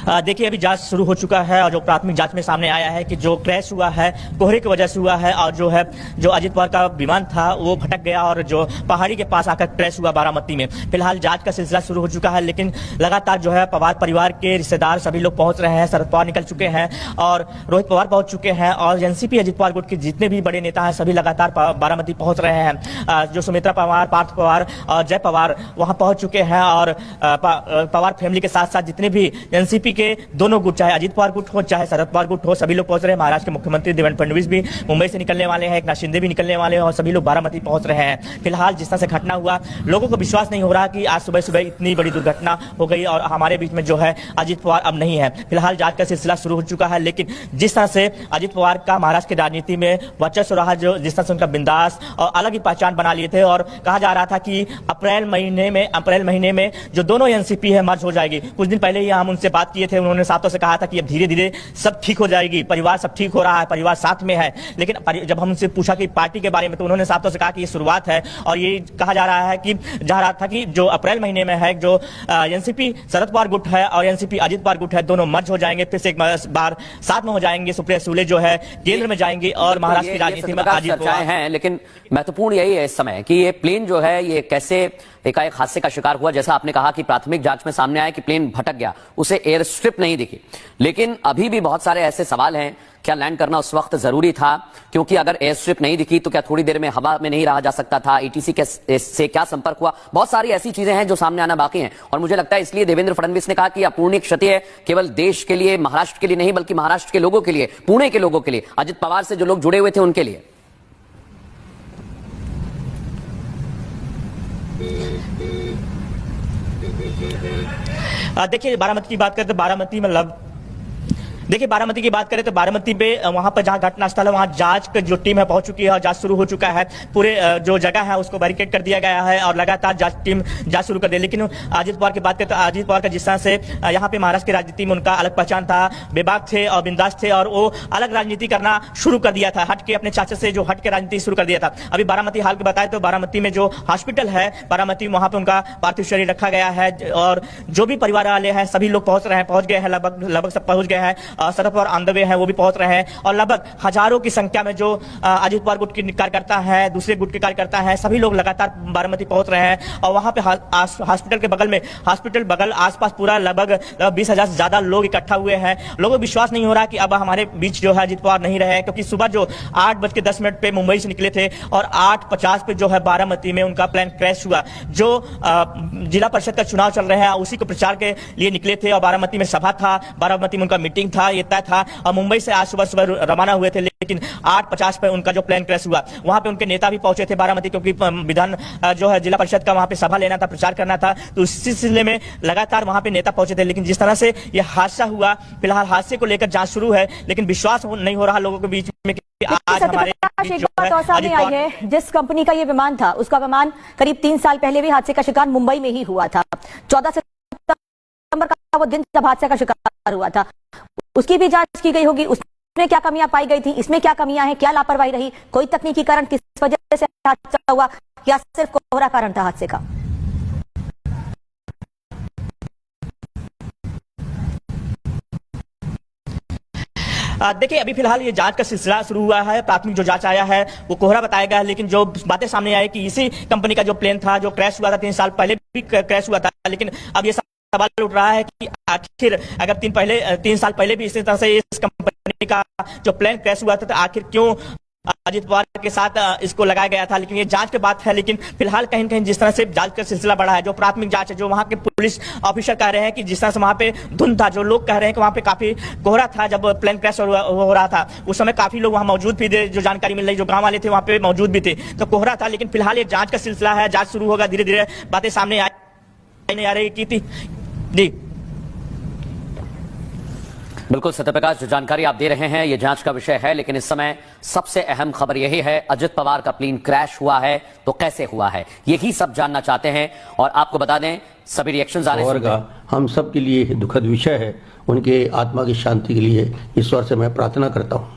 देखिए अभी जांच शुरू हो चुका है और जो प्राथमिक जांच में सामने आया है कि जो क्रैश हुआ है कोहरे की वजह से हुआ है और जो है जो अजित पवार का विमान था वो भटक गया और जो पहाड़ी के पास आकर क्रैश हुआ बारामती में। फिलहाल जांच का सिलसिला शुरू हो चुका है, लेकिन लगातार जो है पवार परिवार के रिश्तेदार सभी लोग पहुंच रहे हैं। शरद पवार निकल चुके हैं और रोहित पवार पहुंच चुके हैं और एनसीपी अजित पवार गुट के जितने भी बड़े नेता हैं सभी लगातार बारामती पहुंच रहे हैं। जो सुमित्रा पवार, पार्थ पवार और जय पवार वहां पहुंच चुके हैं और पवार फैमिली के साथ साथ जितने भी एनसीपी के दोनों गुट, चाहे अजित पवार गुट हो चाहे शरद पवार गुट हो, सभी लोग पहुंच रहे हैं। महाराष्ट्र के मुख्यमंत्री देवेंद्र फडणवीस भी मुंबई से निकलने वाले हैं, एकनाथ शिंदे भी निकलने वाले हैं और सभी लोग बारामती पहुंच रहे हैं। फिलहाल जिस तरह से घटना हुआ लोगों को विश्वास नहीं हो रहा कि आज सुबह सुबह इतनी बड़ी दुर्घटना हो गई और हमारे बीच में जो है अजित पवार अब नहीं है। फिलहाल जांच का सिलसिला शुरू हो चुका है, लेकिन जिस तरह से अजित पवार का महाराष्ट्र की राजनीति में वर्चस्व रहा, जो जिस तरह से उनका बिंदास और अलग ही पहचान बना लिए थे और कहा जा रहा था कि अप्रैल महीने में जो दोनों एनसीपी है मर्ज हो जाएगी। कुछ दिन पहले ही हम उनसे बात किए थे, उन्होंने साफ से कहा था कि अब धीरे धीरे सब ठीक हो जाएगी, परिवार सब ठीक हो रहा है, परिवार साथ में है। लेकिन जब हम उनसे पूछा कि पार्टी के बारे में तो उन्होंने साफ से कहा कि ये शुरुआत है और ये कहा जा रहा था कि जो अप्रैल महीने में है जो एनसीपी शरद पवार गुट है और एनसीपी अजित पवार गुट है दोनों मर्ज हो जाएंगे, फिर से एक बार साथ में हो जाएंगे। सुप्रिया सुले जो है केंद्र में जाएंगी और महाराष्ट्र की राजनीति में अजित पवार हैं। लेकिन महत्वपूर्ण यही है इस समय कि ये प्लेन जो है ये कैसे एकाएक हादसे का शिकार हुआ। जैसा आपने कहा कि प्राथमिक जांच में सामने आया कि प्लेन भटक गया, उसे एयर स्ट्रिप नहीं दिखी, लेकिन अभी भी बहुत सारे ऐसे सवाल हैं, क्या लैंड करना उस वक्त जरूरी था? क्योंकि अगर एयर स्ट्रिप नहीं दिखी तो क्या थोड़ी देर में हवा में नहीं रहा जा सकता था? ईटीसी से क्या संपर्क हुआ? बहुत सारी ऐसी चीजें हैं जो सामने आना बाकी हैं और मुझे लगता है इसलिए देवेंद्र फडणवीस ने कहा कि अपूर्णीय क्षति है, केवल देश के लिए, महाराष्ट्र के लिए नहीं बल्कि महाराष्ट्र के लोगों के लिए, पुणे के लोगों के लिए, अजित पवार से जो लोग जुड़े हुए थे उनके लिए। देखिए बारामती की बात करें तो बारामती में बारामती की बात करें तो बारामती पे वहां पर जहां घटनास्थल है वहां जांच की जो टीम है पहुंच चुकी है और जांच शुरू हो चुका है। पूरे जो जगह है उसको बैरिकेड कर दिया गया है और लगातार टीम जांच शुरू कर दी। लेकिन अजित पवार की बात करें तो अजित पवार का जिस तरह से यहाँ पे महाराष्ट्र की राजनीति में उनका अलग पहचान था, बेबाक थे और बिंदास थे और वो अलग राजनीति करना शुरू कर दिया था, हट के अपने चाचा से जो हट के राजनीति शुरू कर दिया था। अभी बारामती हाल की बताए तो बारामती में जो हॉस्पिटल है बारामती वहां पर उनका पार्थिव शरीर रखा गया है और जो भी परिवार वाले हैं सभी लोग पहुंच गए हैं, लगभग सब पहुंच गए हैं। Sharad Pawar on the way है, वो भी पहुंच रहे हैं और लगभग हजारों की संख्या में जो अजित पवार गुट के कार्यकर्ता है, दूसरे गुट के कार्यकर्ता हैं, सभी लोग लगातार बारामती पहुंच रहे हैं और वहां पे हॉस्पिटल के बगल आसपास पूरा लगभग 20,000 से ज्यादा लोग इकट्ठा हुए हैं। लोगों को विश्वास नहीं हो रहा कि अब हमारे बीच जो है अजित पवार नहीं रहे, क्योंकि सुबह जो 8:10 पे मुंबई से निकले थे और 8:50 पे जो है बारामती में उनका प्लेन क्रैश हुआ। जो जिला परिषद का चुनाव चल रहे हैं उसी को प्रचार के लिए निकले थे और बारामती में सभा था, बारामती में उनका मीटिंग था, ये तय था और मुंबई से आज सुबह रवाना हुए थे। लेकिन 8:50 पे उनका जो प्लेन क्रैश हुआ वहां पे उनके नेता भी पहुंचे थे बारामती, क्योंकि विधान जो है जिला परिषद का वहां पे सभा लेना था, प्रचार करना था, तो इस सिलसिले में लगातार वहां पे नेता पहुंचे थे। लेकिन जिस तरह से यह हादसा हुआ, फिलहाल हादसे को लेकर जांच शुरू है, लेकिन विश्वास नहीं हो रहा लोगों के बीच में कि आज हमारे एक बात और सामने आई है, जिस कंपनी का ये विमान था उसका विमान करीब 3 साल पहले भी हादसे का शिकार मुंबई में ही हुआ था। 14 सितंबर का वो दिन जब हादसे का शिकार हुआ था, उसकी भी जांच की गई होगी, उसमें क्या कमियां पाई गई थी, इसमें क्या कमियां हैं, क्या लापरवाही रही, कोई तकनीकी कारण किस वजह से हादसा हुआ या सिर्फ कोहरा कारण था हादसे का? देखिए अभी फिलहाल ये जांच का सिलसिला शुरू हुआ है। प्राथमिक जो जांच आया है वो कोहरा बताया गया है, लेकिन जो बातें सामने आई कि इसी कंपनी का जो प्लेन था जो क्रैश हुआ था 3 साल पहले भी क्रैश हुआ था। लेकिन अब ये सवाल उठ रहा है कि आखिर अगर 3 साल पहले भी इसी तरह से इस कंपनी का जो प्लेन क्रैश हुआ था तो आखिर क्यों अजित पवार के साथ इसको लगाया गया था। लेकिन ये जांच की बात है, लेकिन फिलहाल कहीं न कहीं जिस तरह से जांच का सिलसिला बढ़ा है, जो प्राथमिक जांच है, जो वहां के पुलिस ऑफिसर कह रहे हैं कि जिस तरह से वहां पे धुंध था, जो लोग कह रहे हैं कि वहां पे काफी कोहरा था जब प्लेन क्रैश हो रहा था, उस समय काफी लोग वहां मौजूद भी थे, जो जानकारी मिल रही, जो गाँव वाले थे वहां पे मौजूद भी थे, तो कोहरा था। लेकिन फिलहाल ये जांच का सिलसिला है, जांच शुरू होगा, धीरे धीरे बातें सामने आ रही की थी जी। बिल्कुल सत्यप्रकाश, जो जानकारी आप दे रहे हैं ये जांच का विषय है, लेकिन इस समय सबसे अहम खबर यही है अजित पवार का प्लेन क्रैश हुआ है तो कैसे हुआ है, यही सब जानना चाहते हैं। और आपको बता दें सभी रिएक्शंस आ रहे हैं, हम सब के लिए दुखद विषय है। उनके आत्मा की शांति के लिए ईश्वर से मैं प्रार्थना करता हूं।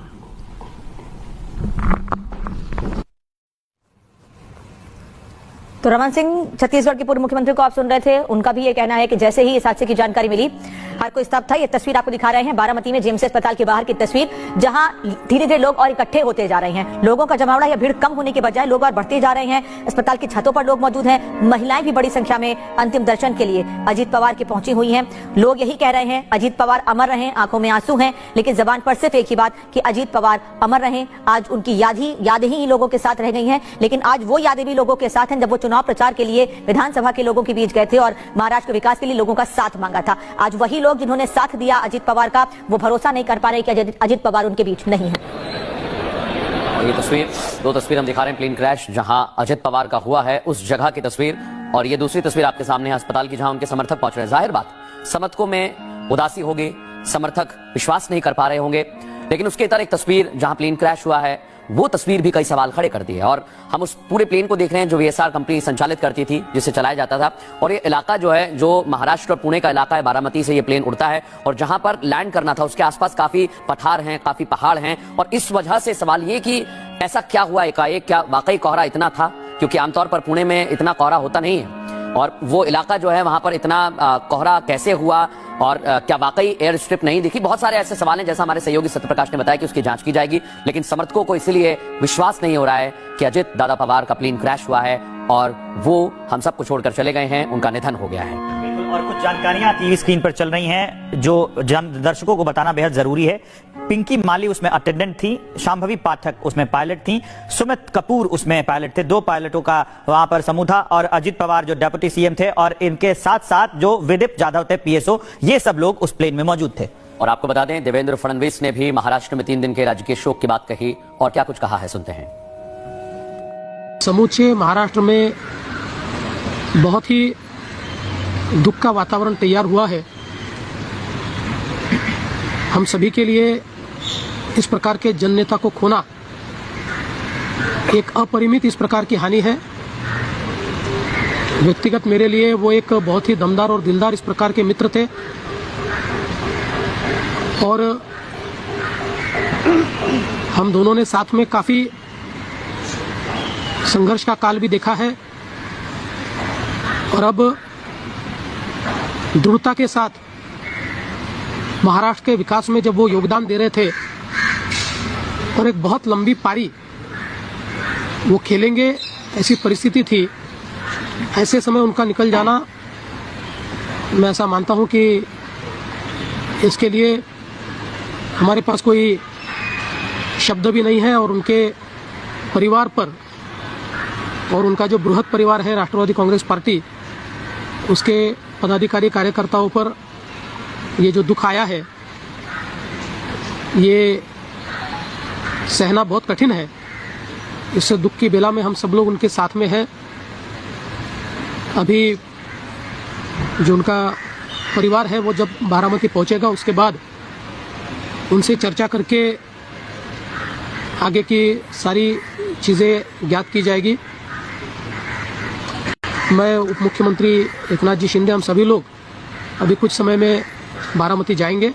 तो रमन सिंह, छत्तीसगढ़ के पूर्व मुख्यमंत्री को आप सुन रहे थे, उनका भी ये कहना है कि जैसे ही इस हादसे की जानकारी मिली हर कोई स्तब्ध था। ये तस्वीर आपको दिखा रहे हैं बारामती में जेएमसी अस्पताल के बाहर की तस्वीर, जहां धीरे धीरे लोग और इकट्ठे होते जा रहे हैं। लोगों का जमावड़ा या भीड़ कम होने के बजाय लोग और बढ़ते जा रहे हैं। अस्पताल की छतों पर लोग मौजूद हैं, महिलाएं भी बड़ी संख्या में अंतिम दर्शन के लिए अजीत पवार की पहुंची हुई हैं। लोग यही कह रहे हैं अजीत पवार अमर रहें, आंखों में आंसू हैं, लेकिन जबान पर सिर्फ एक ही बात कि अजीत पवार अमर रहें। आज उनकी यादें ही लोगों के साथ रह गई हैं, लेकिन आज वो यादें भी लोगों के साथ हैं जब वो चुनाव प्रचार के लिए विधानसभा के लोगों के बीच गए थे और महाराष्ट्र के विकास के लिए लोगों का साथ मांगा था। आज वही लोग जिन्होंने साथ दिया अजीत पवार का, वो भरोसा नहीं कर पा रहे कि अजीत पवार उनके बीच नहीं है। ये तस्वीर, दो तस्वीर हम दिखा रहे हैं प्लेन क्रैश जहां अजित पवार का हुआ है उस जगह की तस्वीर, और ये दूसरी तस्वीर आपके सामने है अस्पताल की जहां उनके समर्थक पहुंच रहे हैं। जाहिर बात, समर्थकों में उदासी होगी, समर्थक विश्वास नहीं कर पा रहे होंगे, लेकिन उसके इतर एक तस्वीर जहां प्लेन क्रैश हुआ है वो तस्वीर भी कई सवाल खड़े करती है। और हम उस पूरे प्लेन को देख रहे हैं जो वीएसआर कंपनी संचालित करती थी, जिसे चलाया जाता था। और ये इलाका जो है, जो महाराष्ट्र और पुणे का इलाका है, बारामती से ये प्लेन उड़ता है और जहां पर लैंड करना था उसके आसपास काफी पठार हैं, काफी पहाड़ हैं। और इस वजह से सवाल ये कि ऐसा क्या हुआ एकाएक, क्या वाकई कोहरा इतना था, क्योंकि आमतौर पर पुणे में इतना कोहरा होता नहीं है, और वो इलाका जो है वहां पर इतना कोहरा कैसे हुआ, और क्या वाकई एयर स्ट्रिप नहीं दिखी। बहुत सारे ऐसे सवाल हैं, जैसा हमारे सहयोगी सत्यप्रकाश ने बताया कि उसकी जांच की जाएगी, लेकिन समर्थकों को इसलिए विश्वास नहीं हो रहा है कि अजित दादा पवार का प्लेन क्रैश हुआ है और वो हम सबको छोड़कर चले गए हैं, उनका निधन हो गया है। और कुछ जानकारियां टीवी स्क्रीन पर चल रही हैं जो दर्शकों को बताना बेहद जरूरी है। पिंकी माली उसमें अटेंडेंट थी, शांभवी पाठक उसमें पायलट थी, सुमित कपूर उसमें पायलट थे। 2 पायलटों का वहां पर समूह था, और अजित पवार जो डेप्यूटी सीएम थे और इनके साथ साथ जो विदित जाधव थे पीएसओ, ये सब लोग उस प्लेन में मौजूद थे। और आपको बता दें, देवेंद्र फडणवीस ने भी महाराष्ट्र में 3 दिन के राजकीय शोक की बात कही, और क्या कुछ कहा है सुनते हैं। समूचे महाराष्ट्र में बहुत ही दुख का वातावरण तैयार हुआ है। हम सभी के लिए इस प्रकार के जन नेता को खोना एक अपरिमित इस प्रकार की हानि है। व्यक्तिगत मेरे लिए वो एक बहुत ही दमदार और दिलदार इस प्रकार के मित्र थे, और हम दोनों ने साथ में काफी संघर्ष का काल भी देखा है, और अब दृढ़ता के साथ महाराष्ट्र के विकास में जब वो योगदान दे रहे थे और एक बहुत लंबी पारी वो खेलेंगे, ऐसी परिस्थिति थी। ऐसे समय उनका निकल जाना, मैं ऐसा मानता हूं कि इसके लिए हमारे पास कोई शब्द भी नहीं है, और उनके परिवार पर और उनका जो बृहद परिवार है राष्ट्रवादी कांग्रेस पार्टी, उसके पदाधिकारी कार्यकर्ताओं पर ये जो दुख आया है ये सहना बहुत कठिन है। इस दुख की बेला में हम सब लोग उनके साथ में हैं। अभी जो उनका परिवार है वो जब बारामती पहुंचेगा, उसके बाद उनसे चर्चा करके आगे की सारी चीज़ें ज्ञात की जाएगी। मैं उप मुख्यमंत्री एकनाथ जी शिंदे, हम सभी लोग अभी कुछ समय में बारामती जाएंगे,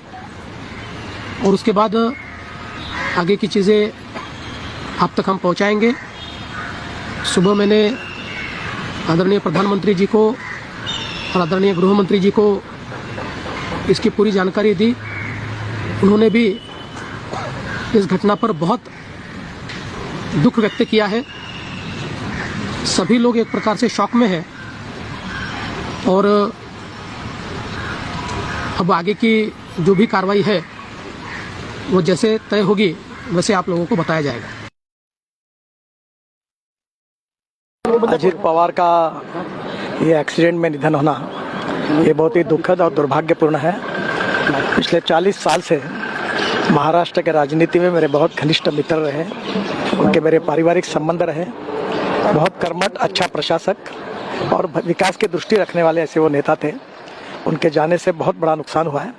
और उसके बाद आगे की चीज़ें आप तक हम पहुंचाएंगे। सुबह मैंने आदरणीय प्रधानमंत्री जी को और आदरणीय गृह मंत्री जी को इसकी पूरी जानकारी दी। उन्होंने भी इस घटना पर बहुत दुख व्यक्त किया है। सभी लोग एक प्रकार से शॉक में हैं, और अब आगे की जो भी कार्रवाई है वो जैसे तय होगी वैसे आप लोगों को बताया जाएगा। अजित पवार का ये एक्सीडेंट में निधन होना ये बहुत ही दुखद और दुर्भाग्यपूर्ण है। पिछले 40 साल से महाराष्ट्र के राजनीति में मेरे बहुत घनिष्ठ मित्र रहे, उनके मेरे पारिवारिक संबंध रहे। बहुत कर्मठ, अच्छा प्रशासक और विकास की दृष्टि रखने वाले ऐसे वो नेता थे। उनके जाने से बहुत बड़ा नुकसान हुआ है।